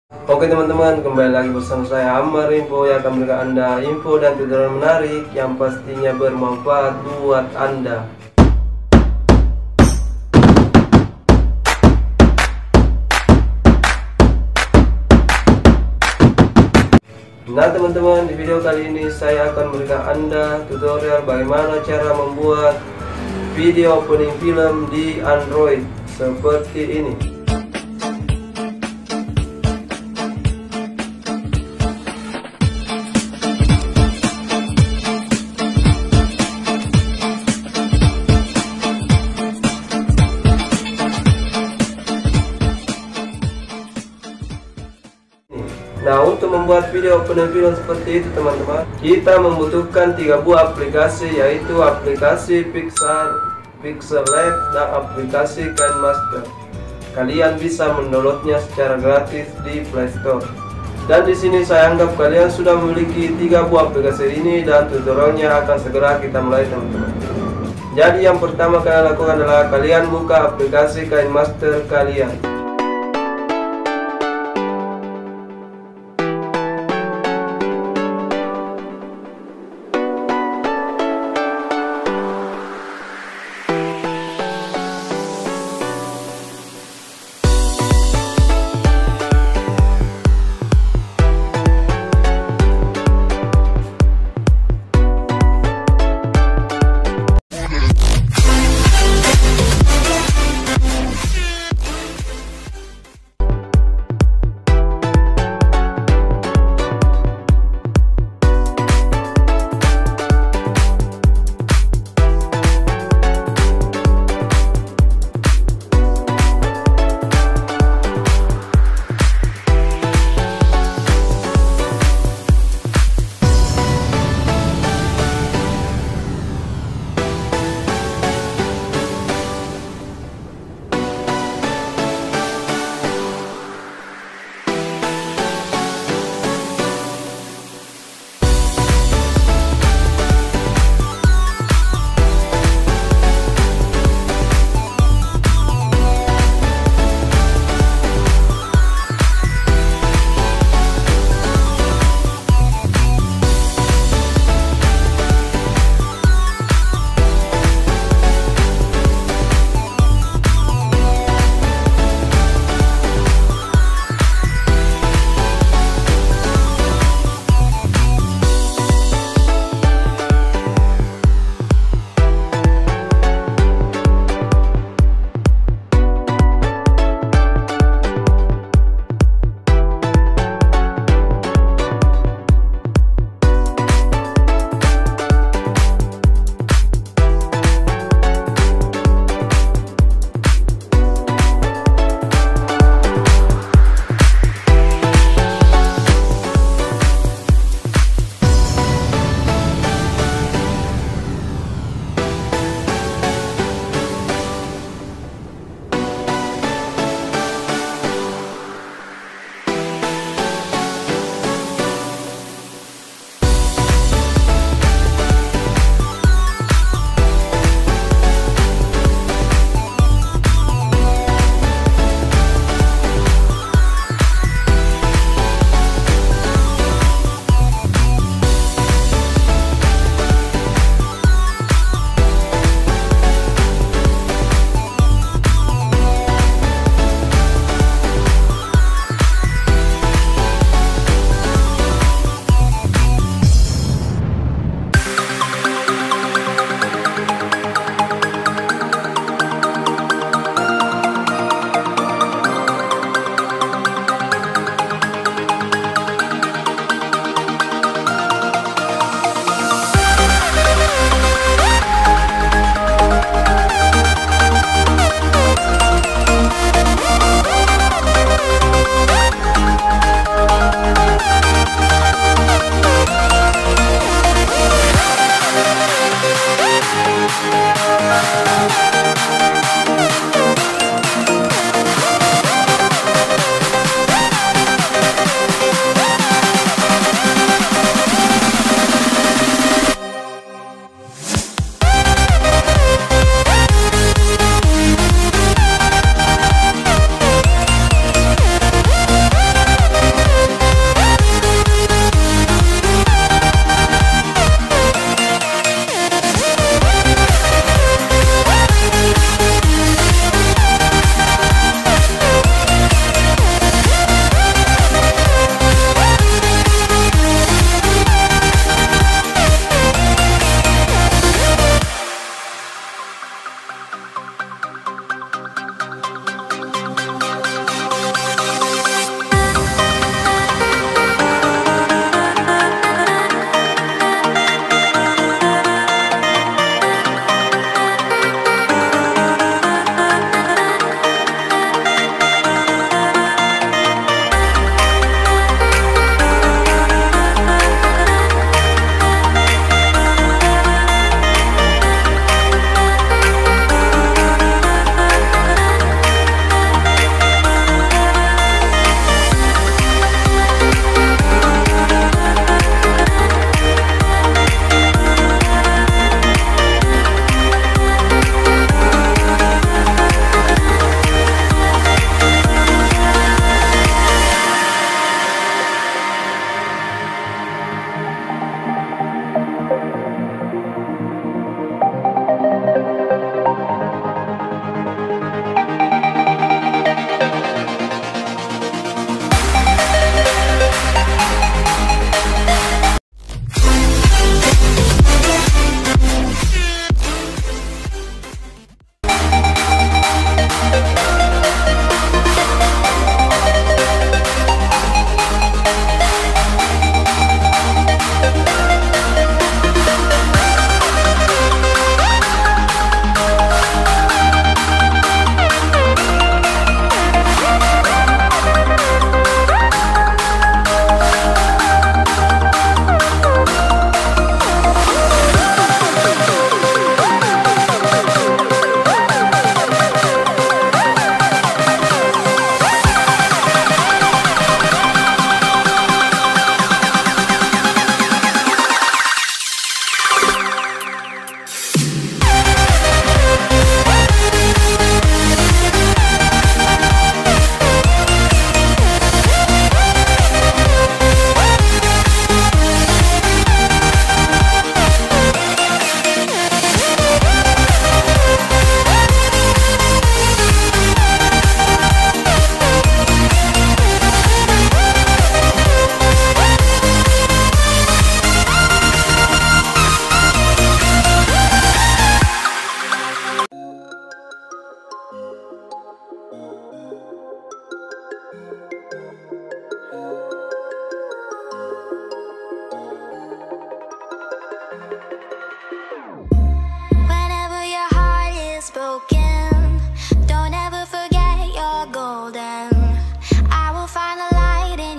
Oke teman-teman, kembali lagi bersama saya Ahmar Info yang akan memberikan Anda info dan tutorial menarik yang pastinya bermanfaat buat Anda. Nah teman-teman, di video kali ini saya akan memberikan Anda tutorial bagaimana cara membuat video opening film di Android seperti ini. Nah, untuk membuat video opening film seperti itu teman-teman, kita membutuhkan 3 buah aplikasi, yaitu aplikasi PICSART, pixellab, dan aplikasi KINEMASTER. Kalian bisa mendownloadnya secara gratis di Play Store. Dan di sini saya anggap kalian sudah memiliki 3 buah aplikasi ini dan tutorialnya akan segera kita mulai teman-teman. Jadi yang pertama kalian lakukan adalah kalian buka aplikasi KINEMASTER kalian.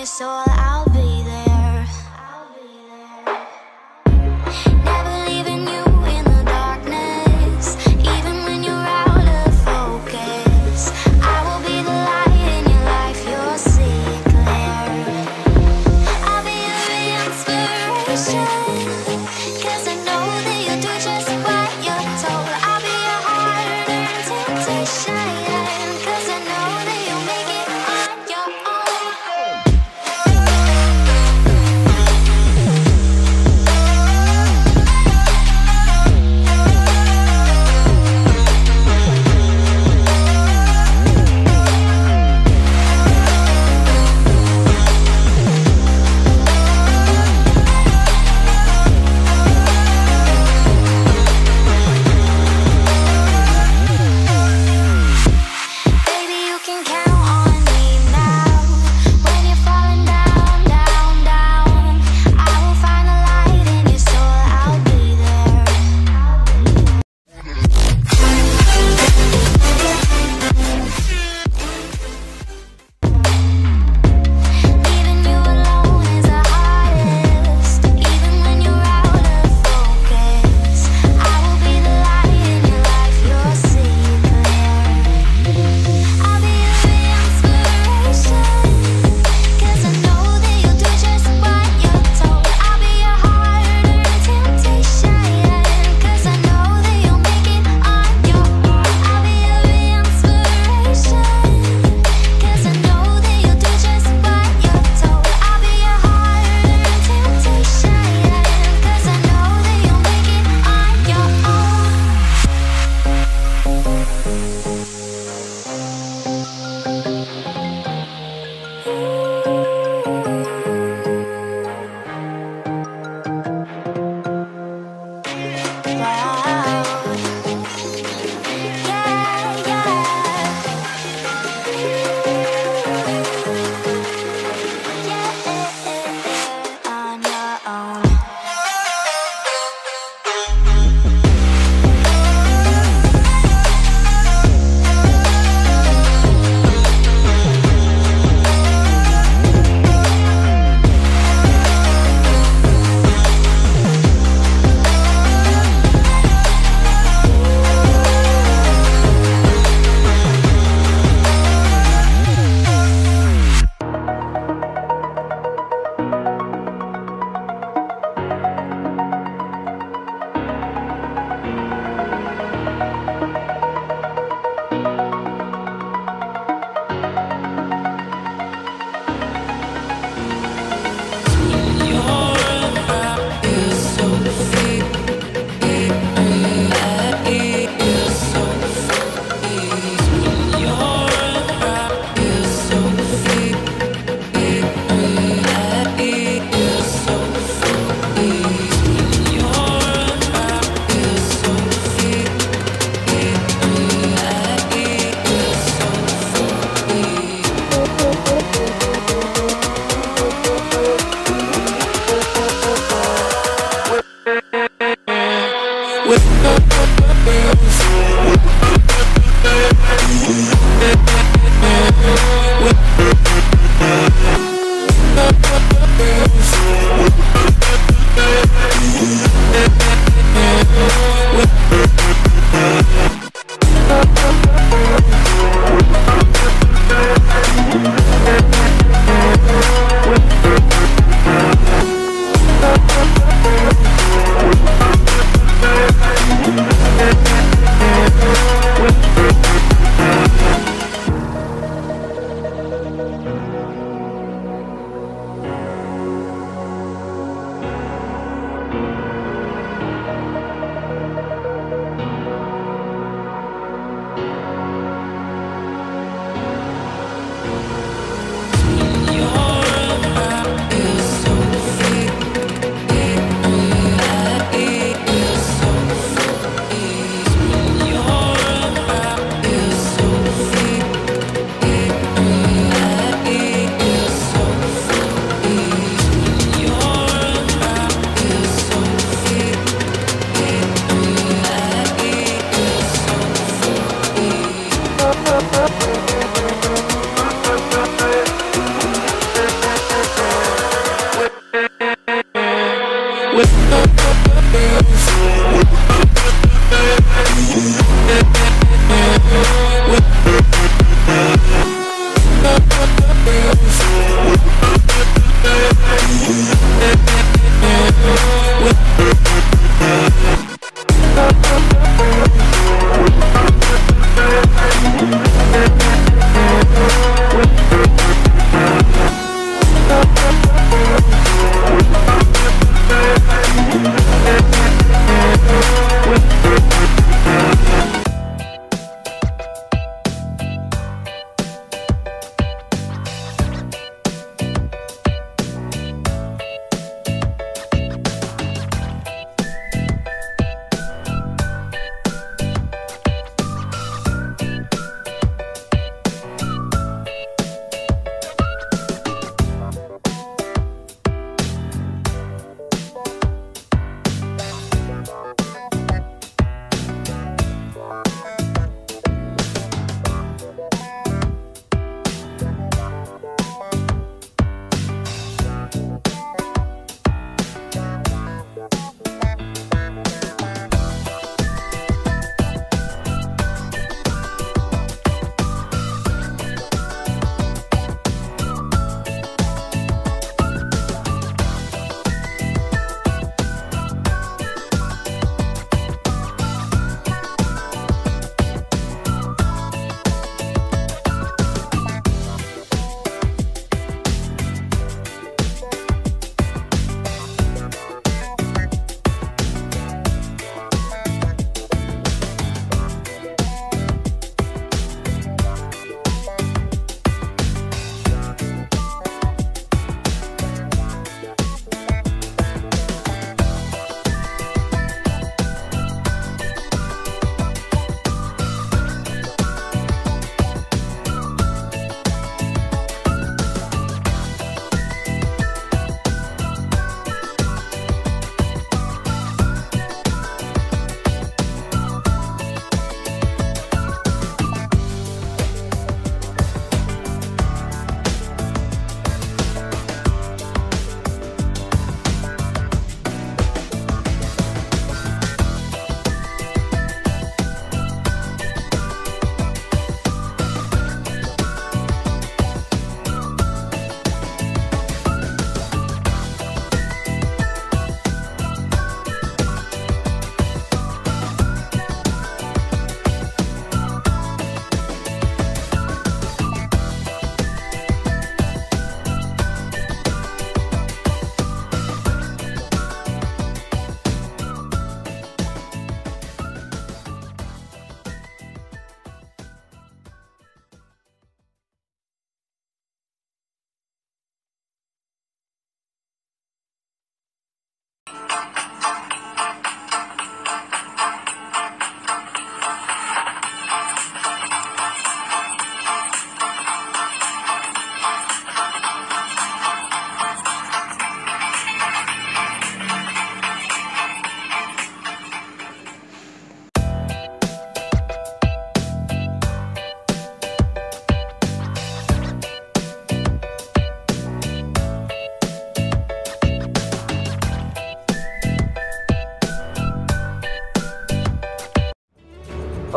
your soul, I'll be there. Never leaving you in the darkness, even when you're out of focus. I will be the light in your life, you'll see it clear. I'll be your inspiration, 'cause I know that you'll do just what you're told. I'll be your hard-earned temptation, 'cause I know that you'll make it on your own.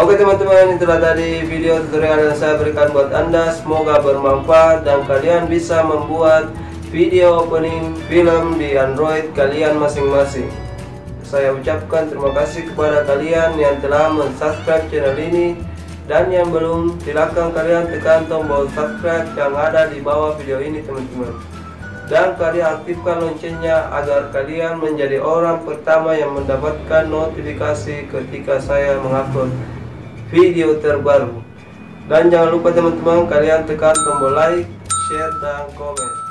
Oke teman-teman, itulah tadi video tutorial yang saya berikan buat Anda. Semoga bermanfaat dan kalian bisa membuat video opening film di Android kalian masing-masing. Saya ucapkan terima kasih kepada kalian yang telah mensubscribe channel ini, dan yang belum, silakan kalian tekan tombol subscribe yang ada di bawah video ini teman-teman. Dan kalian aktifkan loncengnya agar kalian menjadi orang pertama yang mendapatkan notifikasi ketika saya mengupload video terbaru. Dan jangan lupa teman-teman, kalian tekan tombol like, share, dan komen.